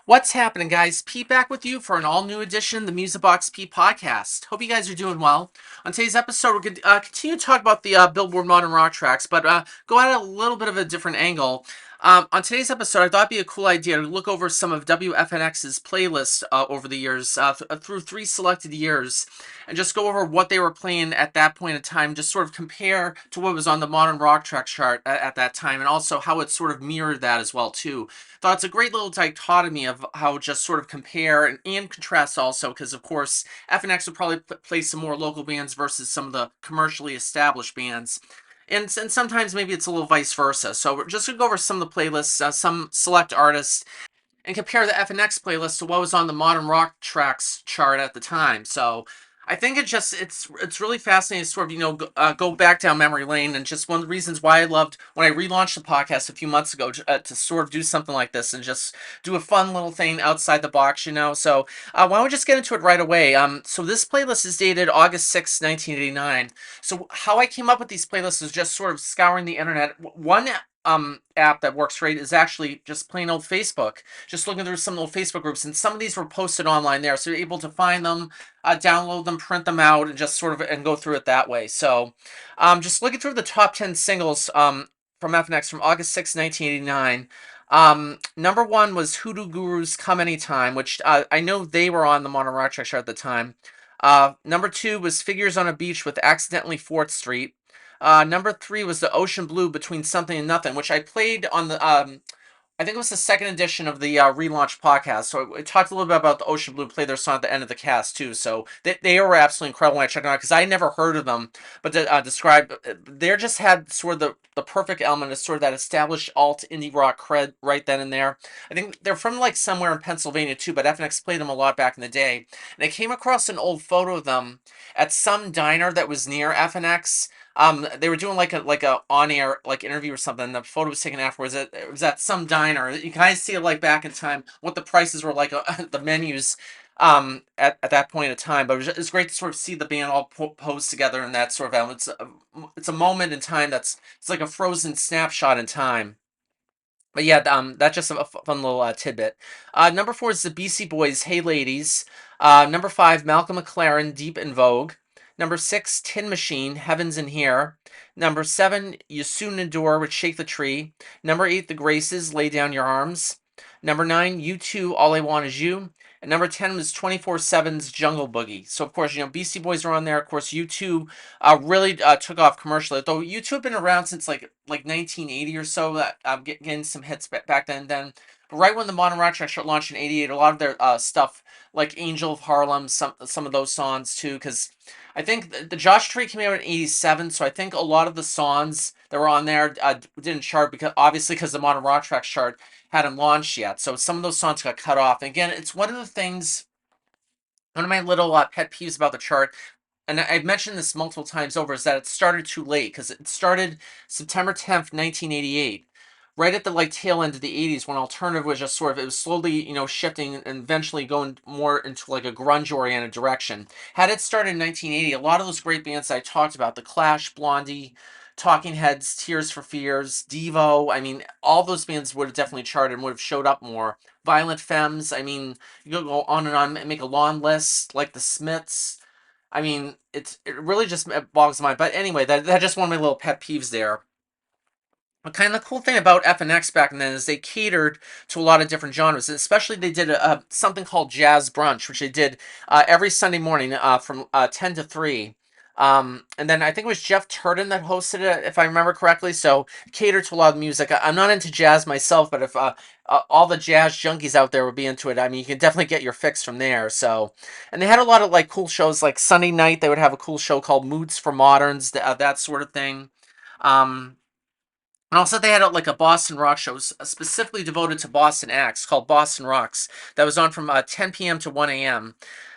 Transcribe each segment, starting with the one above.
What's happening, guys? Pete back with you for an all-new edition of the Music Box Pete podcast. Hope you guys are doing well. On today's episode, we're going to continue to talk about the Billboard Modern Rock tracks, but go at a little bit of a different angle. On today's episode, I thought it'd be a cool idea to look over some of WFNX's playlists over the years, through 3 selected years, and just go over what they were playing at that point in time, just sort of compare to what was on the Modern Rock track chart at that time, and also how it sort of mirrored that as well, too. Thought it's a great little dichotomy of how just sort of compare and contrast also, because of course FNX would probably play some more local bands versus some of the commercially established bands. And sometimes maybe it's a little vice versa. So we're just going to go over some of the playlists, some select artists, and compare the FNX playlist to what was on the Modern Rock Tracks chart at the time. So I think it's really fascinating to sort of go back down memory lane, and just one of the reasons why I loved when I relaunched the podcast a few months ago to sort of do something like this and just do a fun little thing outside the box. So why don't we just get into it right away? So this playlist is dated August 6th, 1989. So how I came up with these playlists is just sort of scouring the internet. One app that works great is actually just plain old Facebook. Just looking through some old Facebook groups, and some of these were posted online there, so you're able to find them, download them, print them out, and just sort of and go through it that way. So, just looking through the top 10 singles from FNX from August 6th, 1989. Number one was Hoodoo Guru's "Come Anytime," which I know they were on the Modern Rock Track chart at the time. Number two was "Figures on a Beach" with "Accidentally 4th Street." Number three was the Ocean Blue Between Something and Nothing, which I played on the I think it was the second edition of the relaunch podcast. So I talked a little bit about the Ocean Blue, play their song at the end of the cast too. So they were absolutely incredible when I checked them out, because I never heard of them, but to describe, they just had sort of the perfect element of sort of that established alt indie rock cred right then and there. I think they're from like somewhere in Pennsylvania too, but FNX played them a lot back in the day. And I came across an old photo of them at some diner that was near FNX. They were doing like a on air like interview or something. The photo was taken afterwards. It was at some diner. You can kind of see it like back in time what the prices were like, the menus at that point in time. But it was great to sort of see the band all posed together in that sort of element. It's a moment in time it's like a frozen snapshot in time. But yeah, that's just a fun little tidbit. Number four is the Beastie Boys, "Hey Ladies." Number five, Malcolm McLaren, "Deep in Vogue." Number six, Tin Machine, "Heaven's in Here." Number seven, You Soon Endure with "Shake the Tree." Number eight, The Graces, "Lay Down Your Arms." Number nine, U2, "All I Want Is You." And number 10 was 24/7's "Jungle Boogie." So, of course, Beastie Boys are on there. Of course, U2 really took off commercially. Though U2 have been around since like 1980 or so. That getting some hits back then. But right when the Modern Rock Track launched in '88, a lot of their stuff like "Angel of Harlem," some of those songs too, because I think the Josh Tree came out in '87. So I think a lot of the songs that were on there didn't chart, because obviously because the Modern Rock Track chart hadn't launched yet. So some of those songs got cut off. And again, it's one of the things. One of my little pet peeves about the chart, and I've mentioned this multiple times over, is that it started too late, because it started September 10th, 1988, right at the like tail end of the '80s, when alternative was just sort of, it was slowly shifting and eventually going more into like a grunge oriented direction. Had it started in 1980, a lot of those great bands I talked about, The Clash, Blondie, Talking Heads, Tears for Fears, Devo, I mean, all those bands would have definitely charted and would have showed up more. Violent Femmes, I mean, you could go on and on, make a long list, like the Smiths. I mean, it really just bogs the mind. But anyway, that's just one of my little pet peeves there. But kind of the cool thing about FNX back then is they catered to a lot of different genres. Especially they did something called Jazz Brunch, which they did every Sunday morning from 10 to 3. And then I think it was Jeff Turton that hosted it, if I remember correctly. So catered to a lot of music. I'm not into jazz myself, but if all the jazz junkies out there would be into it, I mean, you can definitely get your fix from there. So, and they had a lot of like cool shows, like Sunday night. They would have a cool show called Moods for Moderns, that sort of thing. Um, and also, they had like a Boston rock show specifically devoted to Boston acts called Boston Rocks, that was on from 10 p.m. to 1 a.m.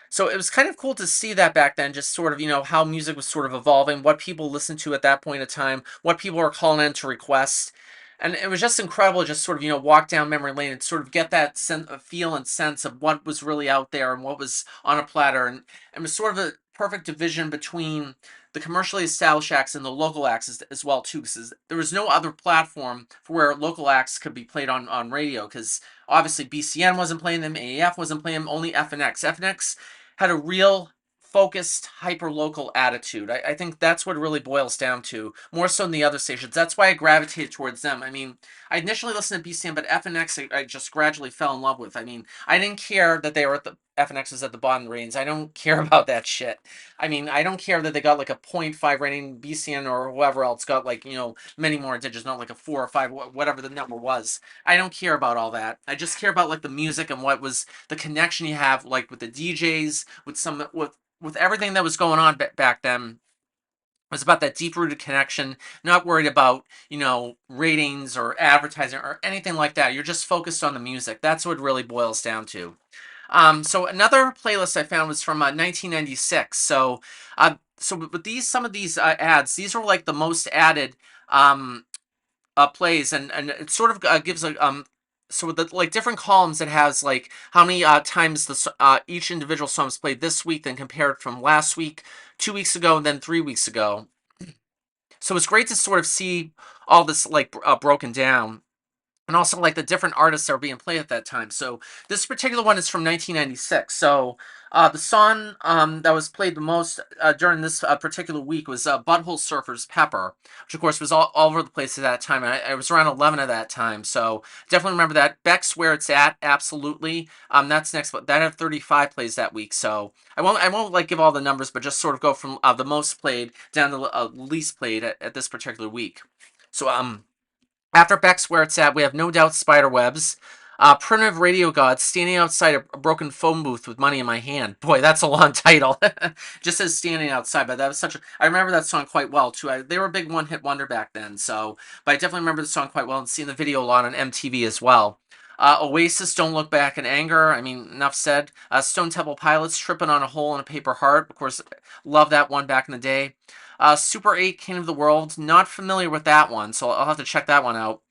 So it was kind of cool to see that back then, just sort of, how music was sort of evolving, what people listened to at that point in time, what people were calling in to request. And it was just incredible, just sort of, walk down memory lane and sort of get that feel and sense of what was really out there and what was on a platter. And it was sort of a perfect division between the commercially established acts and the local acts as well too, because there was no other platform for where local acts could be played on radio, because obviously BCN wasn't playing them, AAF wasn't playing them, only FNX. FNX had a real focused hyper local attitude. I think that's what it really boils down to, more so than the other stations. That's why I gravitated towards them. I mean, I initially listened to BCN, but FNX I just gradually fell in love with. I mean, I didn't care that they were at the FNX was at the bottom of the ratings. I don't care about that shit. I mean, I don't care that they got like a .5 rating. BCN or whoever else got like, many more digits, not like a 4 or 5, whatever the number was. I don't care about all that. I just care about like the music and what was the connection you have like with the DJs, with some with everything that was going on back then. It was about that deep rooted connection, not worried about, ratings or advertising or anything like that. You're just focused on the music. That's what it really boils down to. So another playlist I found was from 1996. So with some of these ads, these are like the most added plays, and it sort of gives a so with the like different columns, it has like how many times each individual song was played this week, then compared from last week, 2 weeks ago, and then 3 weeks ago. So it's great to sort of see all this like broken down, and also like the different artists that are being played at that time. So this particular one is from 1996. So the song that was played the most during this particular week was Butthole Surfer's Pepper, which of course was all over the place at that time. I was around 11 at that time, so definitely remember that. Beck's Where It's At, absolutely. That's next, but that had 35 plays that week. So I won't like give all the numbers, but just sort of go from the most played down to least played at this particular week. So after Beck's Where It's At, we have No Doubt Spiderwebs. Primitive Radio Gods, Standing Outside a Broken Phone Booth with Money in My Hand. Boy, that's a long title. Just says Standing Outside, but that was such a... I remember that song quite well, too. They were a big one-hit wonder back then, so... But I definitely remember the song quite well and seeing the video a lot on MTV as well. Oasis, Don't Look Back in Anger. I mean, enough said. Stone Temple Pilots, Tripping on a Hole in a Paper Heart. Of course, love that one back in the day. Super 8, King of the World. Not familiar with that one, so I'll have to check that one out.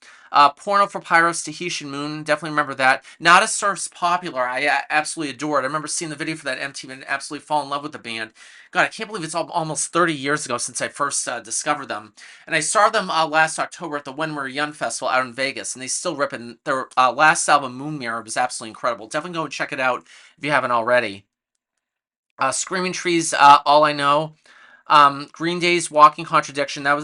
Porno for Pyros, Tahitian Moon. Definitely remember that. Not a Surf's Popular. I absolutely adore it. I remember seeing the video for that MTV and absolutely fall in love with the band. God, I can't believe it's almost 30 years ago since I first discovered them. And I saw them last October at the When We're Young Festival out in Vegas, and they still rip. And their last album, Moon Mirror, was absolutely incredible. Definitely go and check it out if you haven't already. Screaming Trees, All I Know. Green Day's Walking Contradiction. That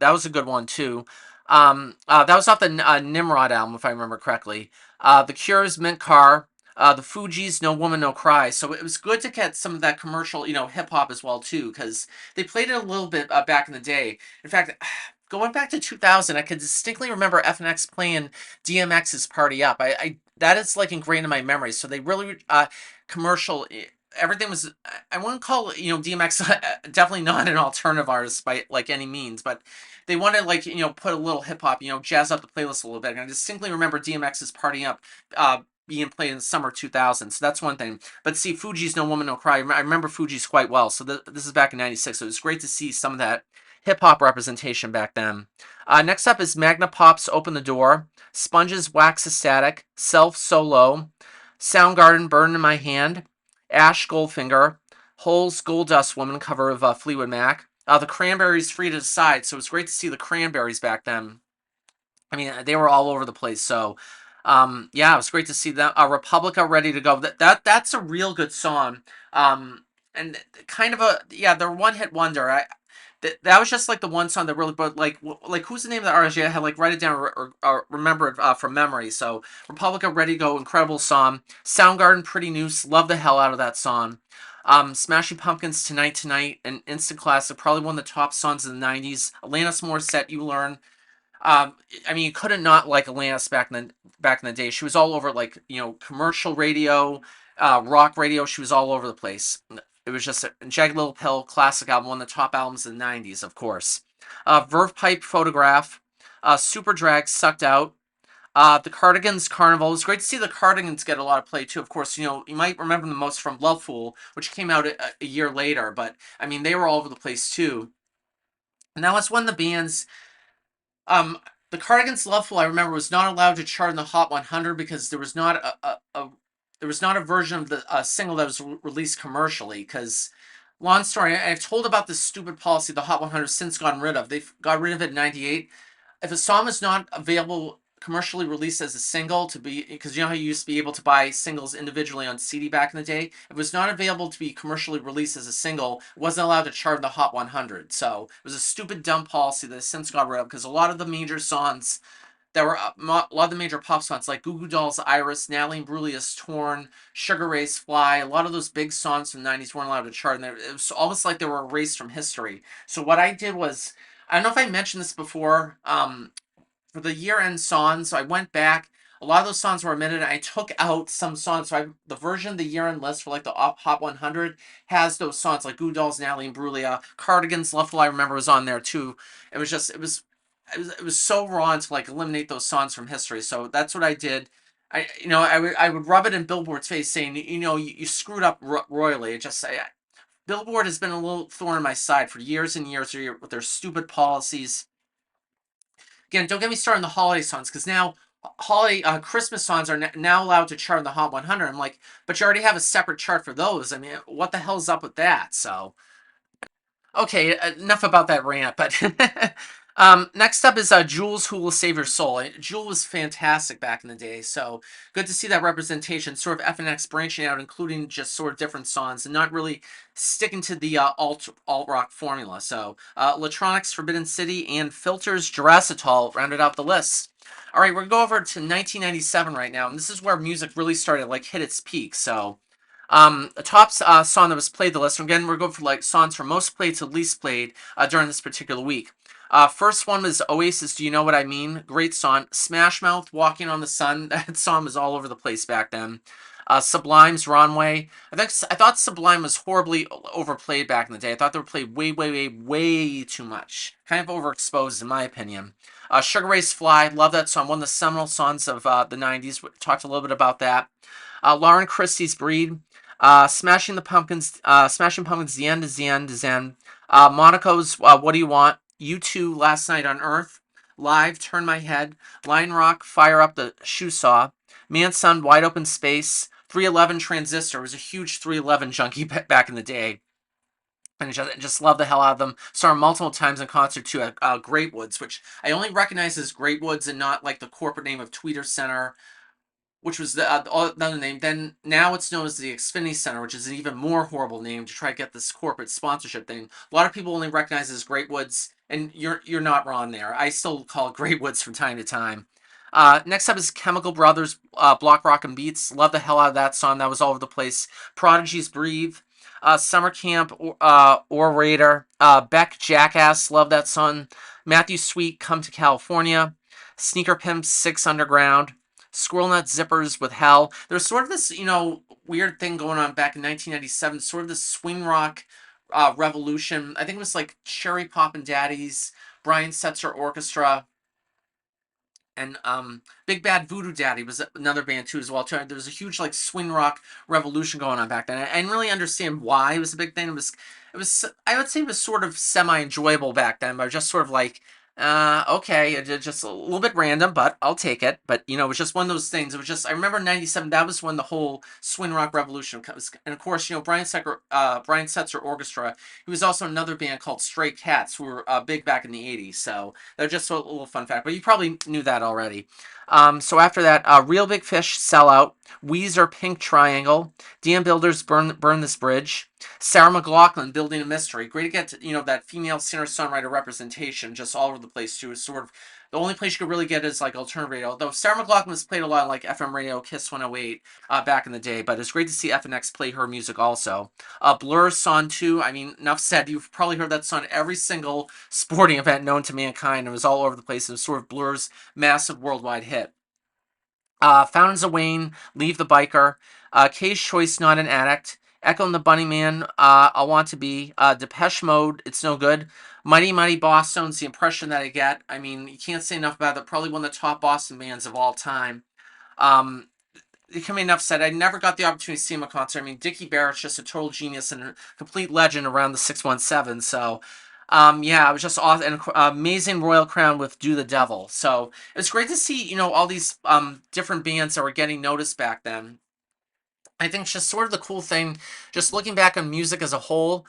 was a good one too. That was off the Nimrod album, if I remember correctly. The Cure's Mint Car. The Fugees' No Woman No Cry. So it was good to get some of that commercial, hip hop as well too, because they played it a little bit back in the day. In fact, going back to 2000, I could distinctly remember FNX playing DMX's Party Up. I that is like ingrained in my memory. So they really commercial. Everything was, I wouldn't call DMX definitely not an alternative artist by like any means, but they wanted like put a little hip hop, jazz up the playlist a little bit. And I distinctly remember DMX's Party Up being played in the summer 2000. So that's one thing. But see, Fuji's No Woman No Cry. I remember Fuji's quite well. So this is back in '96. So it was great to see some of that hip hop representation back then. Next up is Magna Pop's Open the Door, Sponge's Wax Ecstatic, Self Solo, Soundgarden Burn in My Hand, Ash Goldfinger, Hole's Gold Dust Woman cover of Fleetwood Mac, the Cranberries Free to Decide. So it's great to see the Cranberries back then. I mean, they were all over the place. So, yeah, it was great to see them. Republica Ready to Go. That's a real good song. And kind of they're one hit wonder. That was just like the one song that really, but like who's the name of the artist? Yeah, I had like write it down or remember it from memory. So Republica Ready to Go, incredible song. Soundgarden Pretty Noose, love the hell out of that song. Smashing Pumpkins Tonight, an instant classic, probably one of the top songs in the '90s. Alanis Morissette, You Learn. I mean, you couldn't not like Alanis back in the day. She was all over like commercial radio, rock radio. She was all over the place. It was just a Jagged Little Pill classic album, one of the top albums in the '90s, of course. Verve Pipe Photograph, Super Drag Sucked Out. The Cardigans Carnival. It was great to see the Cardigans get a lot of play too. Of course, you might remember them most from Love Fool, which came out a year later. But I mean, they were all over the place too. And that was one of the bands. The Cardigans' Loveful, I remember, was not allowed to chart in the Hot 100 because there was not a version of the single that was released commercially. Because Long story. I've told about this stupid policy the Hot 100 since gotten rid of. They've got rid of it in '98. If a song is not available commercially released as a single to be, because you know how you used to be able to buy singles individually on CD back in the day, if it was not available to be commercially released as a single, it wasn't allowed to chart in the Hot 100. So it was a stupid dumb policy that has since got rid of, because a lot of the major songs that were a lot of the major pop songs like Goo Goo Dolls' Iris, Natalie Imbruglia's Torn, Sugar Ray's Fly, a lot of those big songs from the 90s weren't allowed to chart, and it was almost like they were erased from history. So what I did was, I don't know if I mentioned this before, for the year-end songs, so I went back. A lot of those songs were omitted. I took out some songs. So the version of the year-end list for like the Hot 100 has those songs like Goo Dolls, Natalie Imbruglia, Cardigans, Love Will I Remember was on there too. It was just it was so wrong to like eliminate those songs from history. So that's what I did. I would rub it in Billboard's face, saying you screwed up royally. It just Billboard has been a little thorn in my side for years and years with their stupid policies. Again, don't get me started on the holiday songs, because now holiday Christmas songs are now allowed to chart in the Hot 100. I'm like, but you already have a separate chart for those. I mean, what the hell's up with that? So okay, enough about that rant. But next up is Jules, Who Will Save Your Soul. Jewel was fantastic back in the day, so good to see that representation. Sort of FNX branching out, including just sort of different songs, and not really sticking to the alt rock formula. So Electronics, Forbidden City, and Filters, Jurassitol rounded out the list. All right, we're gonna go over to 1997 right now, and this is where music really started like hit its peak. So the top song that was played the list. Again, we're going for like songs from most played to least played during this particular week. First one was Oasis, Do You Know What I Mean? Great song. Smash Mouth, Walking on the Sun. That song was all over the place back then. Sublime's Runway. I thought Sublime was horribly overplayed back in the day. I thought they were played way, way, way, way too much. Kind of overexposed, in my opinion. Sugar Ray's Fly. Love that song. One of the seminal songs of the 90s. We talked a little bit about that. Lauren Christie's Breed. Smashing Pumpkins, The End is the End is End. Monaco's What Do You Want? U2, Last Night on Earth. Live, Turn My Head. Line Rock, Fire Up the Shoe Saw. Mansun, Wide Open Space. 311 Transistor. Was a huge 311 junkie back in the day. And just love the hell out of them. Saw them multiple times in concert too at Great Woods, which I only recognize as Great Woods and not like the corporate name of Tweeter Center, which was the other name. Then now it's known as the Xfinity Center, which is an even more horrible name to try to get this corporate sponsorship thing. A lot of people only recognize it as Great Woods, and you're not wrong there. I still call it Great Woods from time to time. Next up is Chemical Brothers, Block Rock and Beats. Love the hell out of that song. That was all over the place. Prodigy's Breathe. Summer Camp, Orator. Beck, Jackass. Love that song. Matthew Sweet, Come to California. Sneaker Pimps, Six Underground. Squirrel Nut Zippers with Hell. There's sort of this, weird thing going on back in 1997, sort of this swing rock revolution. I think it was like Cherry Poppin' Daddies, Brian Setzer Orchestra, and Big Bad Voodoo Daddy was another band too as well. There was a huge like swing rock revolution going on back then. I didn't really understand why it was a big thing. It was I would say it was sort of semi enjoyable back then, but just sort of like okay, just a little bit random, but I'll take it. But it was just one of those things. It was just I remember in '97 that was when the whole swing rock revolution was, and of course Brian Setzer Orchestra. He was also in another band called Stray Cats who were big back in the '80s. So they're just a little fun fact, but you probably knew that already. So after that, Real Big Fish, Sellout, Weezer, Pink Triangle, DM Builders, Burn This Bridge, Sarah McLachlan, Building a Mystery. Great to get that female singer-songwriter representation just all over the place too. It's sort of the only place you could really get is like alternative radio. Although Sarah McLachlan was played a lot on like FM radio, Kiss 108 back in the day. But it's great to see FNX play her music also. Blur's Song 2. I mean, enough said. You've probably heard that song at every single sporting event known to mankind. It was all over the place. It was sort of Blur's massive worldwide hit. Fountains of Wayne, Leave the Biker, Kay's Choice, Not an Addict, Echo and the Bunnyman, I Want to Be, Depeche Mode, It's No Good, Mighty Mighty Bosstones, The Impression That I Get. I mean, you can't say enough about it. Probably one of the top Boston bands of all time. It can be enough said. I never got the opportunity to see him a concert. I mean, Dickie Barrett's just a total genius and a complete legend around the 617. So, yeah, it was just awesome. And amazing Royal Crown with Do the Devil. So it's great to see, all these different bands that were getting noticed back then. I think it's just sort of the cool thing, just looking back on music as a whole.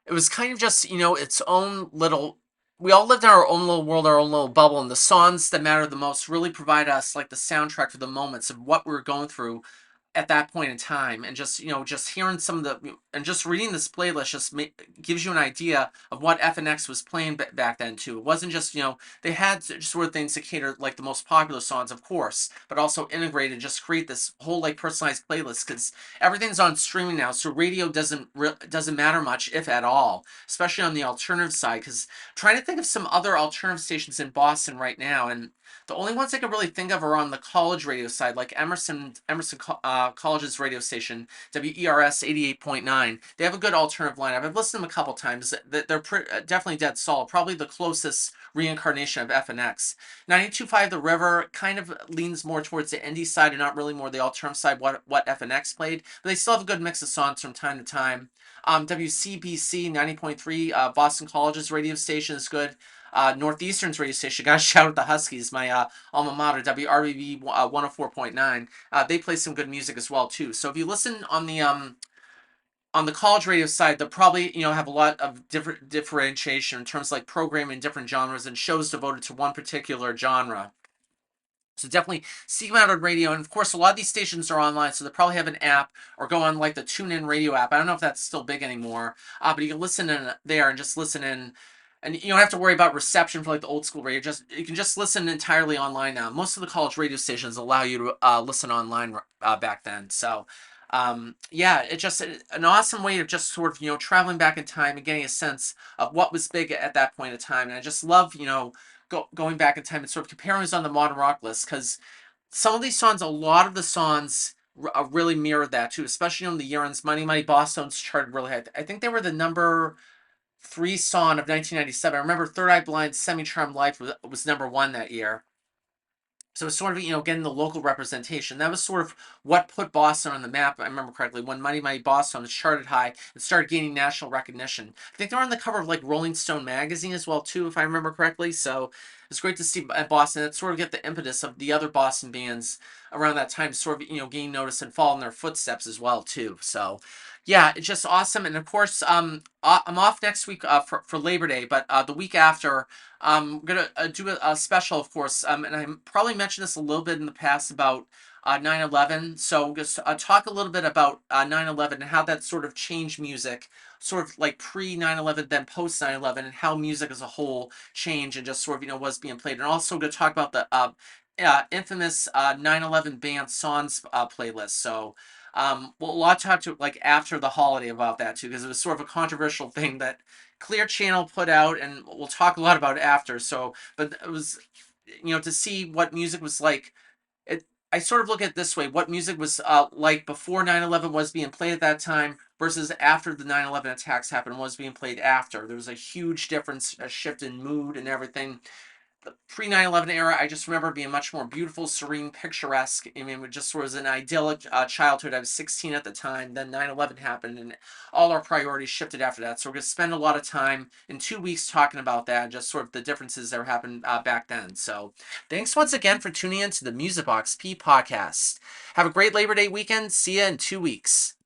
it was kind of just, its own little. We all lived in our own little world, our own little bubble, and the songs that matter the most really provide us like the soundtrack for the moments of what we were going through at that point in time. And just just hearing some of the and just reading this playlist gives you an idea of what FNX was playing back then too. It wasn't just they had sort of things to cater like the most popular songs, of course, but also integrated, just create this whole like personalized playlist because everything's on streaming now, so radio doesn't matter much, if at all, especially on the alternative side. Because trying to think of some other alternative stations in Boston right now, and the only ones I can really think of are on the college radio side, like Emerson College's radio station, WERS 88.9. They have a good alternative lineup. I've listened to them a couple times. They're definitely dead solid. Probably the closest reincarnation of FNX. 92.5 The River kind of leans more towards the indie side and not really more the alternative side, what FNX played. But they still have a good mix of songs from time to time. WCBC 90.3, Boston College's radio station is good. Northeastern's radio station, gotta shout out the Huskies, my alma mater, WRBB 104.9. They play some good music as well too. So if you listen on the college radio side, they'll probably have a lot of different differentiation in terms of like programming different genres and shows devoted to one particular genre. So definitely seek them out on radio. And of course, a lot of these stations are online, so they probably have an app or go on like the TuneIn Radio app. I don't know if that's still big anymore, but you can listen in there and just listen in. And you don't have to worry about reception for like the old school radio. You can just listen entirely online now. Most of the college radio stations allow you to listen online back then. So yeah, it's just an awesome way of just sort of traveling back in time and getting a sense of what was big at that point in time. And I just love going back in time and sort of comparing this on the modern rock list because some of these songs, a lot of the songs really mirrored that too, especially on the year ends. Money Money Boss Stones charted really high. I think they were the number three song of 1997. I remember Third Eye Blind's Semi Charmed Life was number one that year. So it's sort of, getting the local representation. That was sort of what put Boston on the map, I remember correctly, when Money Money Boston charted high and started gaining national recognition. I think they were on the cover of, like, Rolling Stone magazine as well, too, if I remember correctly. So it's great to see at Boston. It sort of get the impetus of the other Boston bands around that time sort of, gain notice and fall in their footsteps as well, too. So, yeah, it's just awesome. And, of course, I'm off next week for Labor Day, but the week after, I'm gonna do a special, of course, and I probably mentioned this a little bit in the past about 9/11. So just talk a little bit about 9/11 and how that sort of changed music, sort of like pre 9/11, then post 9/11, and how music as a whole changed and just sort of was being played. And also going to talk about the infamous 9/11 band songs playlist. So. Well, a lot to talk to like after the holiday about that too, because it was sort of a controversial thing that Clear Channel put out, and we'll talk a lot about it after. So, but it was, to see what music was like. It, I sort of look at it this way: what music was like before 9/11 was being played at that time versus after the 9/11 attacks happened was being played after. There was a huge difference, a shift in mood and everything. The pre 9/11 era, I just remember being much more beautiful, serene, picturesque. I mean, it just was an idyllic childhood. I was 16 at the time. Then 9/11 happened, and all our priorities shifted after that. So we're going to spend a lot of time in 2 weeks talking about that, just sort of the differences that happened back then. So thanks once again for tuning in to the Music Box P podcast. Have a great Labor Day weekend. See you in 2 weeks.